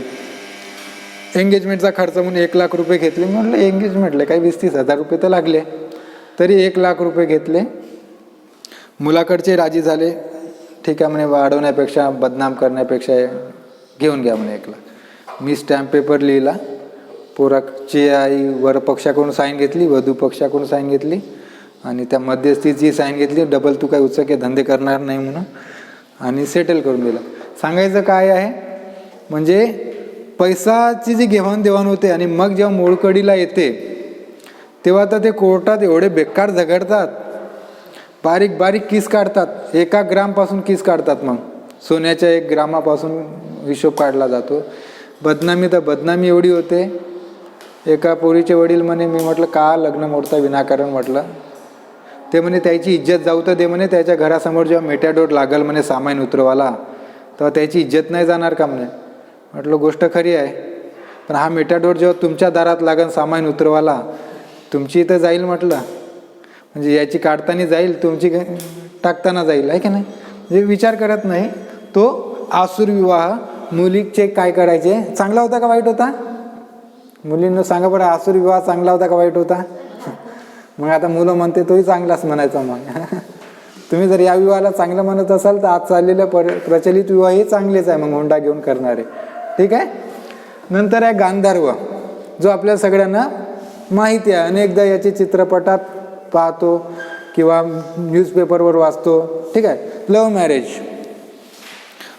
एंगेजमेंटचा खर्च म्हणून 1 लाख रुपये घेतले. म्हटलं एंगेजमेंटले काही 20-30 हजार रुपये तर लागले, तरी 1 लाख रुपये घेतले. मुलाकडचे राजी झाले, ठीक आहे म्हणे, वाढवण्यापेक्षा बदनाम करण्यापेक्षा घेऊन घ्या म्हणे 1 लाख. मी स्टॅम्प पेपर लिहिला, पोराची आई वर पक्षाकडून साईन घेतली, वधू पक्षाकडून साईन घेतली, आणि त्या मध्यस्थीची साईन घेतली, डबल तू काय उचके धंदे करणार नाही म्हणून, आणि सेटल करून दिलं. सांगायचं काय आहे, म्हणजे पैसाची जी घेवाणदेवाण होते आणि मग जेव्हा मोडकळीला येते तेव्हा तर ते कोर्टात एवढे बेकार झगडतात, बारीक किस काढतात, 1 ग्रामपासून किस काढतात. मग सोन्याच्या 1 ग्रामापासून हिशोब काढला जातो. बदनामी तर बदनामी एवढी होते. एका पोरीचे वडील म्हणे, मी म्हटलं का लग्न मोडता विनाकारण, म्हटलं ते म्हणे त्याची इज्जत जाऊ तर दे म्हणे, त्याच्या घरासमोर जेव्हा मेटॅडोर लागल म्हणे सामान उतरवाला, तेव्हा त्याची इज्जत नाही जाणार का म्हणे. म्हटलं गोष्ट खरी आहे, पण हा मेटॅडोर जेव्हा तुमच्या दारात लागन सामान उतरवाला, तुमची इथं जाईल म्हटलं, म्हणजे याची काढताना जाईल, तुमची टाकताना जाईल, आहे की नाही. म्हणजे विचार करत नाही तो. आसुर विवाह मुलीचे काय करायचे, चांगला होता का वाईट होता? मुलींना सांगा बरं, आसुर विवाह चांगला होता का वाईट होता? मग आता मुलं म्हणते तोही चांगलाच म्हणायचा. मग तुम्ही जर या विवाहाला चांगलं म्हणत असाल तर आज चाललेलं प्रचलित विवाह हे चांगलेच आहे, मग हुंडा घेऊन करणारे, ठीक आहे. नंतर आहे गांधर्व, जो आपल्या सगळ्यांना माहिती आहे, अनेकदा याचे चित्रपटात पाहतो किंवा न्यूजपेपरवर वाचतो, ठीक आहे. लव्ह मॅरेज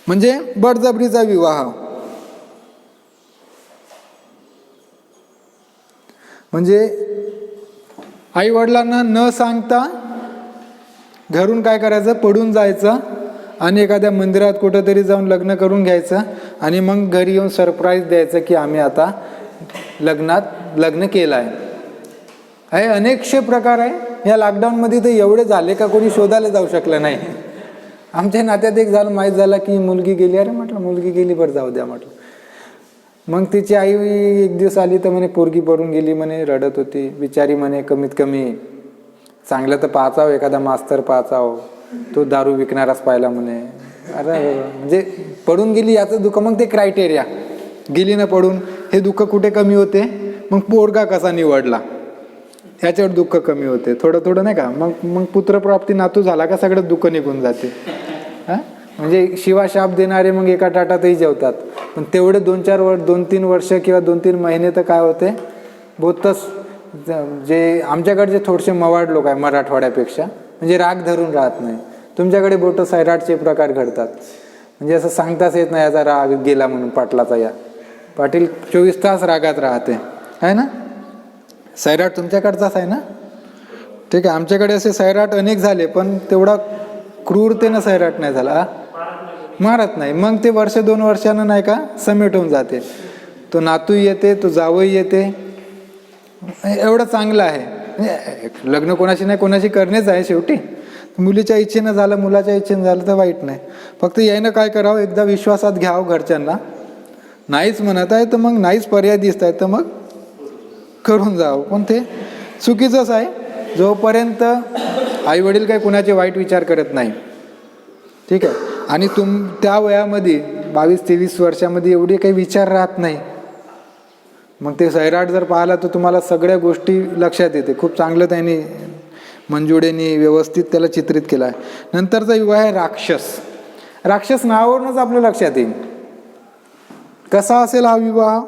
म्हणजे बळजबरीचा विवाह. म्हणजे आई वडिलांना न सांगता घरून काय करायचं, पडून जायचं आणि एखाद्या मंदिरात कुठेतरी जाऊन लग्न करून घ्यायचं, आणि मग घरी येऊन सरप्राईज द्यायचं की आम्ही आता लग्न केलं आहे. अनेकशे प्रकार आहे. या लॉकडाऊनमध्ये तर एवढे झाले का कोणी शोधायला जाऊ शकलं नाही. आमच्या नात्यात एक झालं, माहीत झालं की मुलगी गेली. अरे म्हटलं मुलगी गेली, बरं जाऊ द्या म्हटलं. मग तिची आई एक दिवस आली तर म्हणे पोरगी पडून गेली म्हणे, रडत होती बिचारी. म्हणे कमीत कमी चांगलं तर पाहाचाव, एखादा मास्तर पाहाचाव, तो दारू विकणाराच पाहिला म्हणे. अरे म्हणजे पडून गेली याचं दुःख. मग ते क्रायटेरिया, गेली ना पडून, हे दुःख कुठे कमी होते, मग पोरगा कसा निवडला ह्याच्यावर दुःख कमी होते थोडं नाही का. मग पुत्रप्राप्ती नातू झाला का सगळं दुःख निघून जाते. म्हणजे शिवाशाप देणारे मग एका ताटातही जेवतात, पण तेवढे 2-3 वर्ष किंवा 2-3 महिने तर काय होते, बहुतच जे आमच्याकडचे थोडेसे मवाड लोक आहे मराठवाड्यापेक्षा, म्हणजे राग धरून राहत नाही. तुमच्याकडे बोटं सैराटचे प्रकार घडतात, म्हणजे असं सांगताच येत नाही याचा राग गेला म्हणून पाटलाचा. या पाटील 24 तास रागात राहते आहे ना. सैराट तुमच्याकडचाच आहे ना. ठीक आहे, आमच्याकडे असे सैराट अनेक झाले, पण तेवढा क्रूरतेनं सैराट नाही झाला, मारत नाही. मग ते 1-2 वर्षानं नाही का समेटून जाते. तो नातू येते, तो जावई येते, एवढं चांगलं आहे. म्हणजे लग्न कोणाशी नाही कोणाशी करणेच आहे शेवटी. मुलीच्या इच्छेनं झालं, मुलाच्या इच्छेनं झालं तर वाईट नाही. फक्त यायनं काय करावं, एकदा विश्वासात घ्यावं घरच्यांना. नाहीच म्हणत आहे तर मग नाहीच पर्याय दिसत आहे तर मग करून जावं. पण ते चुकीचंच आहे. जोपर्यंत आईवडील काही कुणाचे वाईट विचार करत नाही, ठीक आहे, आणि त्या वयामध्ये 22-23 वर्षामध्ये एवढे काही विचार राहत नाही, मग ते सैराट जर पाहिला तर तुम्हाला सगळ्या गोष्टी लक्षात येते. खूप चांगलं त्यांनी मंजुळेनी व्यवस्थित त्याला चित्रित केलं आहे. नंतरचा विवाह आहे राक्षस. राक्षस नावावरूनच आपल्या लक्षात येईल कसा असेल हा विवाह.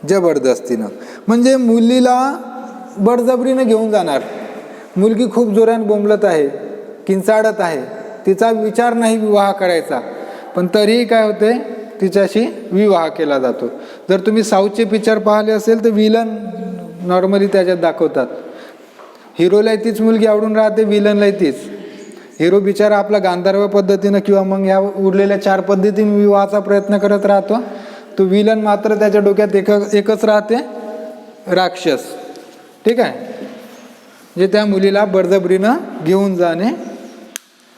जबरदस्तीनं, म्हणजे मुलीला बळजबरीनं घेऊन जाणार. मुलगी खूप जोराने बोंबलत आहे, किंचाळत आहे, तिचा विचार नाही विवाह करायचा, पण तरीही काय होते, तिच्याशी विवाह केला जातो. जर तुम्ही साऊथचे पिक्चर पाहिले असेल तर विलन नॉर्मली त्याच्यात दाखवतात. हिरोला तीच मुलगी आवडून राहते, विलनला तीच. हिरो बिचारा आपला गांधर्व पद्धतीनं किंवा मग ह्या उरलेल्या 4 पद्धतीने विवाहाचा प्रयत्न करत राहतो. तो विलन मात्र त्याच्या डोक्यात एकच राहते, राक्षस. ठीक आहे, जे त्या मुलीला बळजबरीनं घेऊन जाणे.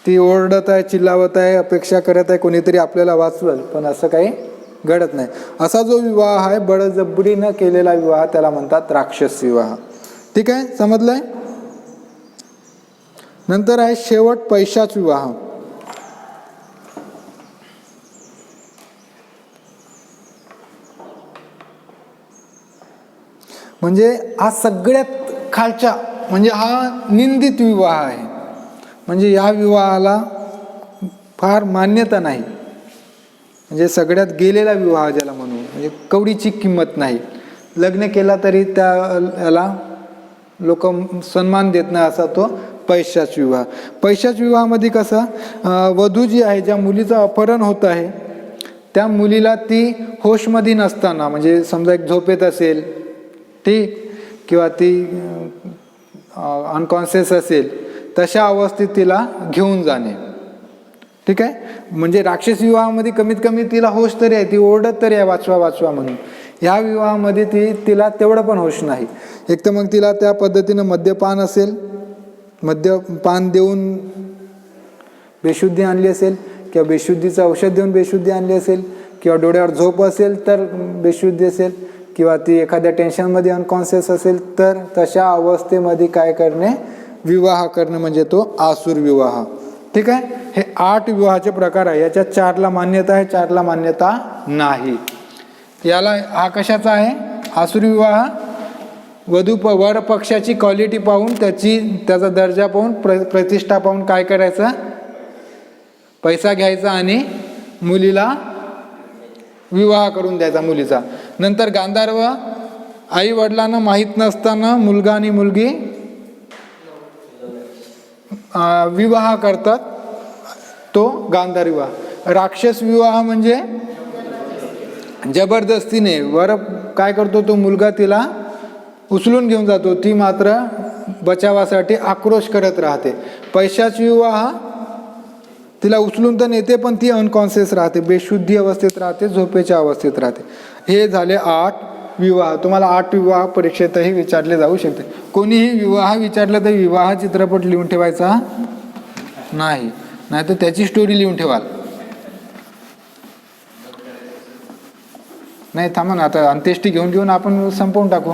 ती ओरडत आहे, चिल्लावत आहे, अपेक्षा करत आहे कोणीतरी आपल्याला वाचवेल, पण असं काही घडत नाही. असा जो विवाह आहे, बळजबरीनं केलेला विवाह, त्याला म्हणतात राक्षस विवाह. ठीक आहे, समजलंय. नंतर आहे शेवट पैशाच विवाह. म्हणजे हा सगळ्यात खालच्या, म्हणजे हा निंदित विवाह आहे. म्हणजे या विवाहाला फार मान्यता नाही, म्हणजे सगळ्यात गेलेला विवाह ज्याला म्हणू, म्हणजे कवडीची किंमत नाही. लग्न केला तरी याला लोक सन्मान देत नाही, असा तो पैशाच विवाह. पैशाच विवाहामध्ये कसं, वधू जी आहे, ज्या मुलीचं अपहरण होत आहे, त्या मुलीला ती होशमध्ये नसताना, म्हणजे समजा एक झोपेत असेल ठीक, किंवा ती अनकॉन्शियस असेल, तशा अवस्थेत तिला घेऊन जाणे. ठीक आहे, म्हणजे राक्षस विवाहामध्ये कमीत कमी तिला होश तरी आहे, ती ओरडत तरी आहे वाचवा वाचवा म्हणून. ह्या विवाहामध्ये तिला तेवढं पण होश नाही. एक तर मग तिला त्या पद्धतीनं मद्यपान असेल, मद्यपान देऊन बेशुद्धी आणली असेल, किंवा बेशुद्धीचं औषध देऊन बेशुद्धी आणली असेल, किंवा डोळ्यावर झोप असेल तर बेशुद्धी असेल, किंवा ती एखाद्या टेन्शनमध्ये अनकॉन्शियस असेल, तर तशा अवस्थेमध्ये काय करणे, विवाह करणं, म्हणजे तो आसुर विवाह. ठीक आहे, हे 8 विवाहाचे प्रकार आहे. याच्यात 4ला मान्यता आहे, 4ला मान्यता नाही. याला हा कशाचा आहे, आसुर विवाह. वर पक्षाची क्वालिटी पाहून, त्याचा दर्जा पाहून, प्रतिष्ठा पाहून काय करायचं, पैसा घ्यायचा आणि मुलीला विवाह करून द्यायचा मुलीचा. नंतर गांधर्व, आई वडिलांना माहीत नसताना मुलगा आणि मुलगी विवाह करतात, तो गांधार विवाह. राक्षस विवाह म्हणजे जबरदस्तीने, वर काय करतो, तो मुलगा तिला उचलून घेऊन जातो, ती मात्र बचावासाठी आक्रोश करत राहते. पैशाच विवाह, तिला उचलून तर नेते पण ती अनकॉन्शियस राहते, बेशुद्धी अवस्थेत राहते, झोपेच्या अवस्थेत राहते. हे झाले 8 विवाह. तुम्हाला 8 विवाह परीक्षेतही विचारले जाऊ शकते. कोणीही विवाह विचारलं तर विवाह चित्रपट लिहून ठेवायचा नाही, नाहीतर त्याची स्टोरी लिहून ठेवाल. नाही थांबा ना, आता अंत्येष्टी घेऊन आपण संपवून टाकू.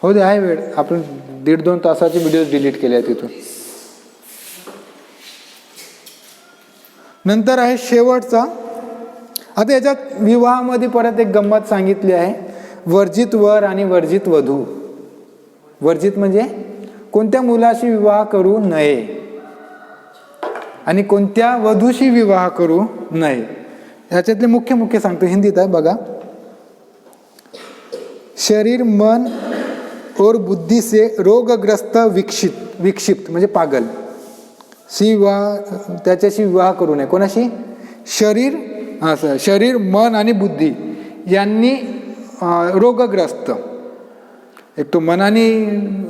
हो दे, आहे वेळ. आपण 1.5-2 तासाचे व्हिडिओ डिलीट केले आहे तिथून. नंतर आहे शेवटचा. आता याच्यात विवाहामध्ये परत एक गंमत सांगितली आहे, वर्जित वर आणि वर्जित वधू. वर्जित म्हणजे कोणत्या मुलाशी विवाह करू नये आणि कोणत्या वधूशी विवाह करू नये. ह्याच्यातले मुख्य मुख्य सांगतो, हिंदीत आहे बघा. शरीर मन और बुद्धि से रोगग्रस्त विक्षिप्त म्हणजे पागल शी विवाह, त्याच्याशी विवाह करू नये. कोणाशी? शरीर मन आणि बुद्धी यांनी रोगग्रस्त, एक तो मनाने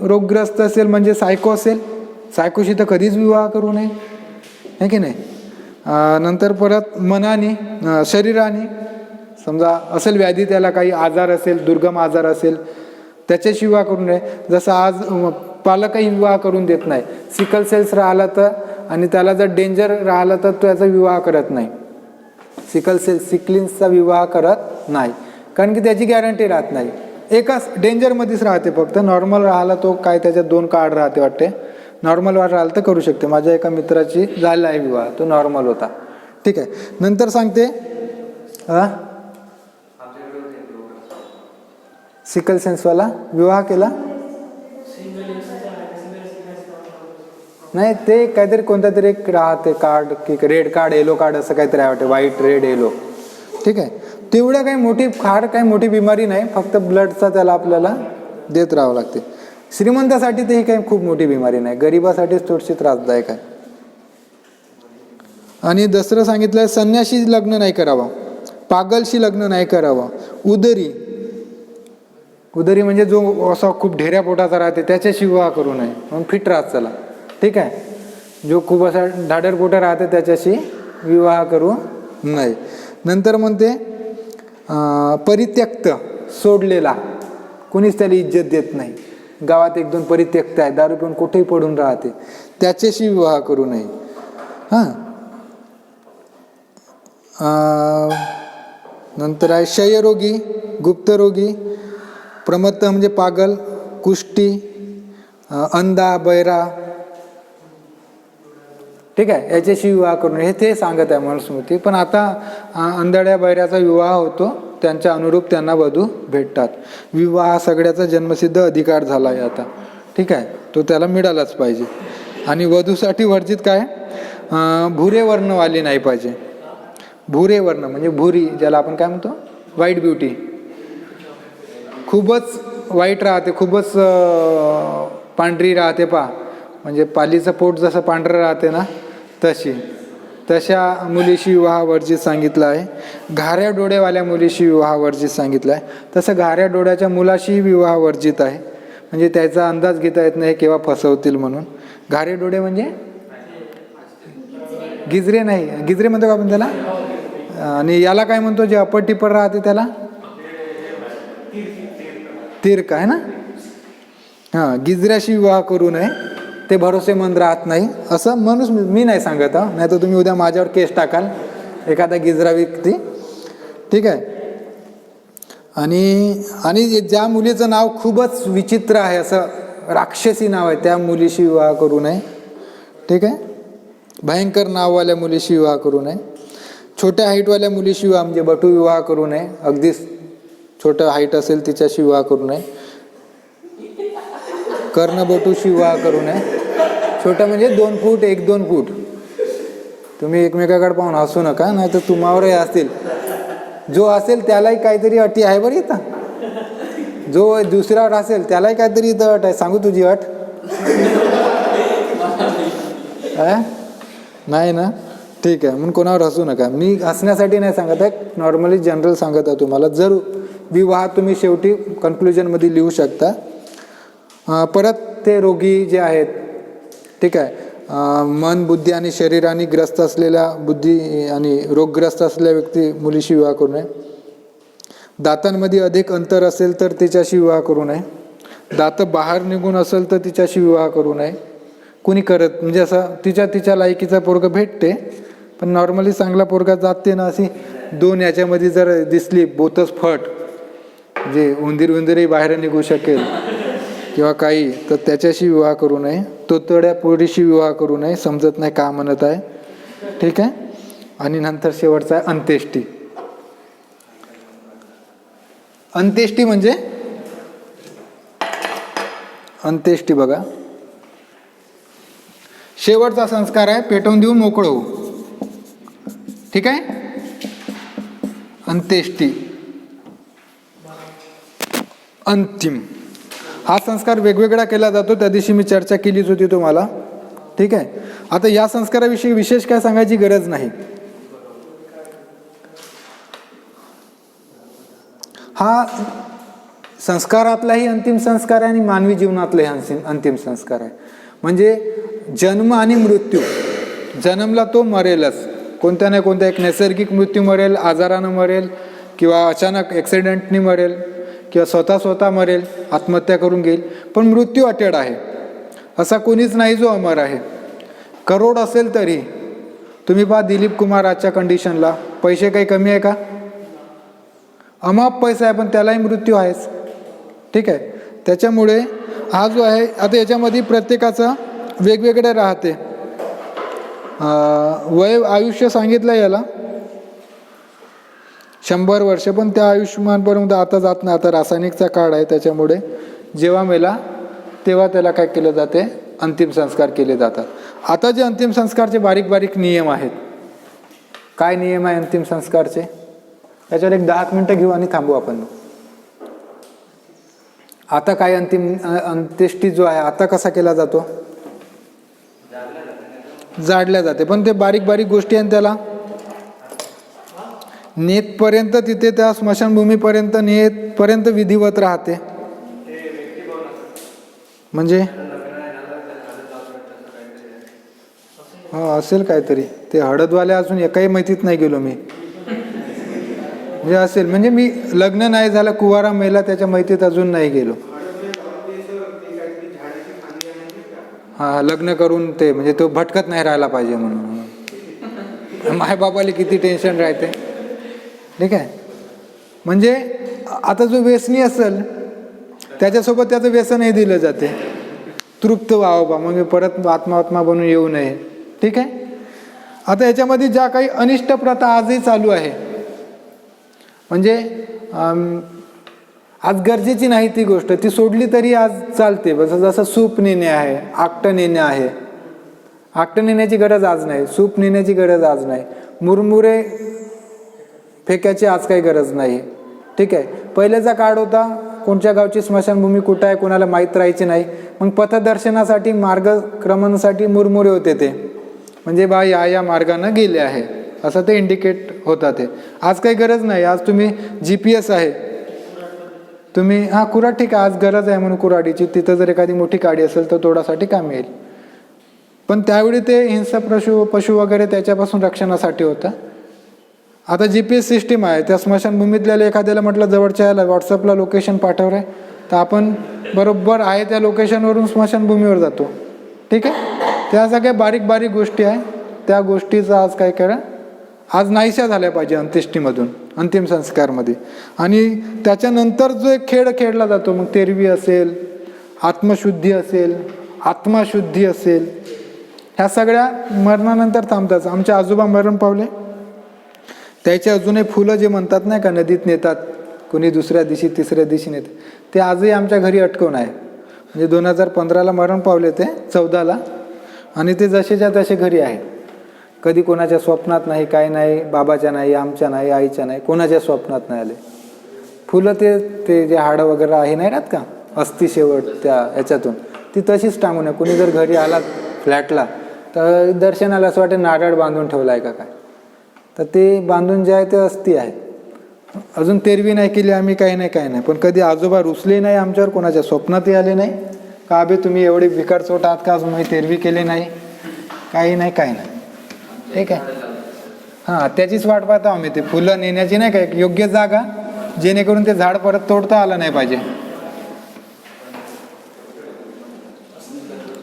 रोगग्रस्त असेल म्हणजे सायको असेल, सायकोशी तर कधीच विवाह करू नये, है की नाही. नंतर परत मनाने, शरीराने समजा असेल व्याधी, त्याला काही आजार असेल, दुर्गम आजार असेल, त्याच्याशी विवाह करू नये. जसं आज पालकही विवाह करून देत नाही. सिकल सेल्स राहिला तर आणि त्याला जर डेंजर राहिला तर त्याचा विवाह करत नाही. सिकलिन्सचा विवाह करत नाही, कारण की त्याची गॅरंटी राहत नाही. एकाच डेंजरमध्येच राहते, फक्त नॉर्मल राहिला तो काय त्याच्यात 2 कार्ड राहते वाटते. नॉर्मल वाट राहिला तर करू शकते. माझ्या एका मित्राची झाला आहे विवाह, तो नॉर्मल होता. ठीक आहे. नंतर सांगते सिकल सेन्सवाला विवाह केला नाही, ते काहीतरी कोणता तरी एक राहते कार्ड की रेड कार्ड येलो कार्ड असं काहीतरी आहे वाटते, व्हाईट रेड येलो. ठीक आहे. तेवढं काही मोठी काही मोठी बिमारी नाही, फक्त ब्लडचा त्याला आपल्याला देत राहावं लागते. श्रीमंतासाठी तर ही काही खूप मोठी बिमारी नाही, गरिबासाठीच थोडीशी त्रासदायक आहे. आणि दुसरं सांगितलं, संन्याशी लग्न नाही करावं, पागलशी लग्न नाही करावं. उदरी म्हणजे जो असा खूप ढेऱ्या पोटाचा राहते त्याच्याशी विवाह करू नये, म्हणून फिट राहत चला. ठीक आहे. जो खूप असा ढाडर पोटा राहते त्याच्याशी विवाह करू नये. नंतर म्हणते परित्यक्त, सोडलेला, कोणीच त्याला इज्जत देत नाही. गावात 1-2 परित्यक्त आहे, दारू पिऊन कुठेही पडून राहते, त्याच्याशी विवाह करू नये. नंतर आहे क्षयरोगी, गुप्तरोगी, प्रमत्त म्हणजे पागल, कुष्टी, अंधा, बैरा. ठीक आहे. याच्याशी विवाह करू नये, हे ते सांगत आहे मनुस्मृती. पण आता अंधड्या बैऱ्याचा विवाह होतो, त्यांच्या अनुरूप त्यांना वधू भेटतात. विवाह सगळ्याचा जन्मसिद्ध अधिकार झाला आहे आता. ठीक आहे. तो त्याला मिळालाच पाहिजे. आणि वधूसाठी वर्जित काय, भुरे वर्णवाली नाही पाहिजे. भुरे वर्ण म्हणजे भुरी, ज्याला आपण काय म्हणतो व्हाईट ब्युटी, खूपच वाईट राहते, खूपच पांढरी राहते पा, म्हणजे पालीचं पोट जसं पांढरं राहते ना तशा मुलीशी विवाह वर्जित सांगितलं आहे. घाऱ्या डोळेवाल्या मुलीशी विवाह वर्जित सांगितलं आहे. तसं घाऱ्या डोळ्याच्या मुलाशी विवाह वर्जित आहे, म्हणजे त्याचा अंदाज घेता येत नाही केव्हा फसवतील म्हणून. घारे डोळे म्हणजे गिजरे नाही, गिजरे म्हणतो का आपण त्याला. आणि याला काय म्हणतो, जे अपर टिपर राहते त्याला तिरक आहे ना. गिजऱ्याशी विवाह करू नये, ते भरोसेमंद राहत नाही, असं मी नाही सांगत हा, नाही तर तुम्ही उद्या माझ्यावर केस टाकाल, एखादा गिजरा व्यक्ती. ठीक आहे. आणि ज्या मुलीचं नाव खूपच विचित्र आहे, असं राक्षसी नाव आहे, त्या मुलीशी विवाह करू नये. ठीक आहे. भयंकर नाववाल्या मुलीशी विवाह करू नये. छोट्या हाईटवाल्या मुलीशी विवाह म्हणजे बटू विवाह करू नये, अगदी छोटं हाईट असेल तिच्याशी विवाह करू नये. कर्णबटूशी विवाह करू नये. छोटं म्हणजे 2 फूट 1-2 फूट. तुम्ही एकमेकाकडे पाहून हसू नका, नाही तर तुम्हावरही असतील. जो असेल त्यालाही काहीतरी अटी आहे बरं इथं. जो दुसऱ्यावर असेल त्यालाही काहीतरी इथं अट आहे. सांगू तुझी अट नाही ना. ठीक आहे. म्हणून कोणावर हसू नका. मी हसण्यासाठी नाही सांगत आहे, नॉर्मली जनरल सांगत आहे तुम्हाला. जर विवाह तुम्ही शेवटी कन्क्लुजनमध्ये लिहू शकता. परत ते रोगी जे आहेत, ठीक आहे, मन बुद्धी आणि शरीराने ग्रस्त असलेल्या, बुद्धी आणि रोगग्रस्त असलेल्या व्यक्ती मुलीशी विवाह करू नये. दातांमध्ये अधिक अंतर असेल तर तिच्याशी विवाह करू नये. दात बाहेर निघून असेल तर तिच्याशी विवाह करू नये. कुणी करत म्हणजे असं तिच्या लायकीचा पोरगा भेटते, पण नॉर्मली चांगला पोरगा जाते ना, अशी 2 याच्यामध्ये जर दिसली बोतच फट, जे उंदीरही बाहेर निघू शकेल किंवा काही, तर त्याच्याशी विवाह करू नये. तोतड्या पोरीशी विवाह करू नये. समजत नाही का म्हणत आहे. ठीक आहे. आणि नंतर शेवटचा आहे अंत्येष्टी. अंत्येष्टी म्हणजे अंत्येष्टी बघा, शेवटचा संस्कार आहे, पेटवून देऊन मोकळं होऊ. ठीक आहे. अंत्येष्टी, अंतिम, हा संस्कार वेगवेगळा केला जातो. त्या दिवशी मी चर्चा केलीच होती तुम्हाला. ठीक आहे. आता या संस्काराविषयी विशेष काय सांगायची गरज नाही. हा संस्कारातलाही अंतिम संस्कार आहे आणि मानवी जीवनातलाही अंतिम संस्कार आहे. म्हणजे जन्म आणि मृत्यू. जन्मला तो मरेलच, कोणत्या ना कोणत्या, एक नैसर्गिक मृत्यू मरेल, आजारानं मरेल, किंवा अचानक ॲक्सिडेंटनी मरेल, किंवा स्वतः मरेल, आत्महत्या करून घेईल. पण मृत्यू अटेड आहे. असा कोणीच नाही जो अमर आहे. करोड असेल तरी. तुम्ही पहा दिलीप कुमार आजच्या कंडिशनला, पैसे काही कमी आहे का? अमाप पैसा आहे, पण त्यालाही मृत्यू आहेच. ठीक आहे. त्याच्यामुळे हा जो आहे, आता याच्यामध्ये प्रत्येकाचा वेगवेगळे राहते. वय आयुष्य सांगितलं याला 100 वर्ष, पण त्या आयुष्यमानपर्यंत आता जात नाही. आता रासायनिकचा काळ आहे, त्याच्यामुळे जेव्हा मेला तेव्हा त्याला काय केलं जाते, अंतिम संस्कार केले जातात. आता जे अंतिम संस्कारचे बारीक बारीक नियम आहेत. काय नियम आहे अंतिम संस्कारचे, त्याच्यावर एक 10 मिनिटं घेऊ आणि थांबू आपण. आता काय अंत्येष्टी जो आहे आता कसा केला जातो, जाळल्या जाते. पण ते बारीक बारीक गोष्टी आहेत, त्याला नेतपर्यंत, तिथे त्या स्मशानभूमीपर्यंत नेतपर्यंत विधिवत राहते. म्हणजे असेल काहीतरी, ते हळदवाल्या अजून एकाही माहितीत नाही गेलो मी. म्हणजे असेल, म्हणजे मी लग्न नाही झालं, कुवारा मेला, त्याच्या माहितीत अजून नाही गेलो. हा, लग्न करून ते म्हणजे तो भटकत नाही राहायला पाहिजे म्हणून. मायबापाला किती टेन्शन राहते. ठीक आहे. म्हणजे आता जो व्यसनी असेल त्याच्यासोबत त्याचं व्यसनही दिलं जाते. तृप्त व्हावं बा, मग परत आत्मा बनून येऊ नये. ठीक आहे. आता याच्यामध्ये ज्या काही अनिष्ट प्रथा आजही चालू आहे, म्हणजे आज गरजेची नाही ती गोष्ट, ती सोडली तरी आज चालते. जसं सूप नेणे आहे, आकटं नेणे आहे. आकटं नेण्याची गरज आज नाही, सूप नेण्याची गरज आज नाही, मुरमुरे फेकायची आज काही गरज नाही. ठीक आहे. पहिल्याचा काळ होता, कोणत्या गावची स्मशानभूमी कुठं आहे कोणाला माहीत राहायची नाही. मग पथदर्शनासाठी, मार्गक्रमणासाठी मुरमुरे होते ते, म्हणजे बा या मार्गानं गेले आहे असं ते इंडिकेट होता. ते आज काही गरज नाही. आज तुम्ही GPS आहे, तुम्ही कुऱ्हाड, ठीक आहे, आज गरज आहे म्हणून कुऱ्हाडीची, तिथं जर एखादी मोठी गाडी असेल तर तोडासाठी काम येईल. पण त्यावेळी ते हिंस्र पशु वगैरे त्याच्यापासून रक्षणासाठी होतं. आता GPS सिस्टीम आहे. त्या स्मशानभूमीतल्या एखाद्याला म्हटलं जवळच्या याला व्हॉट्सअपला लोकेशन पाठवलं आहे, तर आपण बरोबर आहे त्या लोकेशनवरून स्मशानभूमीवर जातो. ठीक आहे. त्या सगळ्या बारीक बारीक गोष्टी आहे, त्या गोष्टीचा आज काय करा, आज नाहीशा झाल्या पाहिजे अंत्येष्टीमधून, अंतिम संस्कारमध्ये. आणि त्याच्यानंतर जो एक खेळ खेळला जातो, मग तेरवी असेल, आत्मशुद्धी असेल, आत्माशुद्धी असेल, ह्या सगळ्या मरणानंतर थांबतात. आमचे आजोबा मरण पावले, त्याचे अजूनही फुलं जे म्हणतात नाही का, नदीत नेतात, कोणी दुसऱ्या दिवशी तिसऱ्या दिवशी नेतात, ते आजही आमच्या घरी अटकवून आहे. म्हणजे 2015ला मरण पावले ते, 14ला, आणि ते जसेच्या तसे घरी आहे. कधी कोणाच्या स्वप्नात नाही, काय नाही, बाबाच्या नाही, आमच्या नाही, आईच्या नाही, कोणाच्या स्वप्नात नाही आले. फुलं ते जे हाडं वगैरे आहे नाही राहत का, अस्थि शेवट त्या ह्याच्यातून, ती तशीच टांगून आहे. कोणी जर घरी आला फ्लॅटला तर दर्शनाला असं वाटतं नारळ बांधून ठेवला आहे का काय, तर ते बांधून जे आहे ते अस्थि आहे. अजून तेरवी नाही केली आम्ही, काही नाही. पण कधी आजोबा रुसले नाही आमच्यावर, कोणाच्या स्वप्नातही आले नाही का अबे तुम्ही एवढे भिकारचोट आहात का, अजून तेरवी केली नाही, काही नाही. ठीक आहे. त्याचीच वाट पाहतो आम्ही. ते फुलं नेण्याची नाही का एक योग्य जागा, जेणेकरून ते झाड परत तोडता आलं नाही पाहिजे.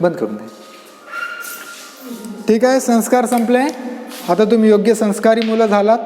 बंद करून दे. ठीक आहे. संस्कार संपले. आता तुम्ही योग्य संस्कारी मुलं झालात.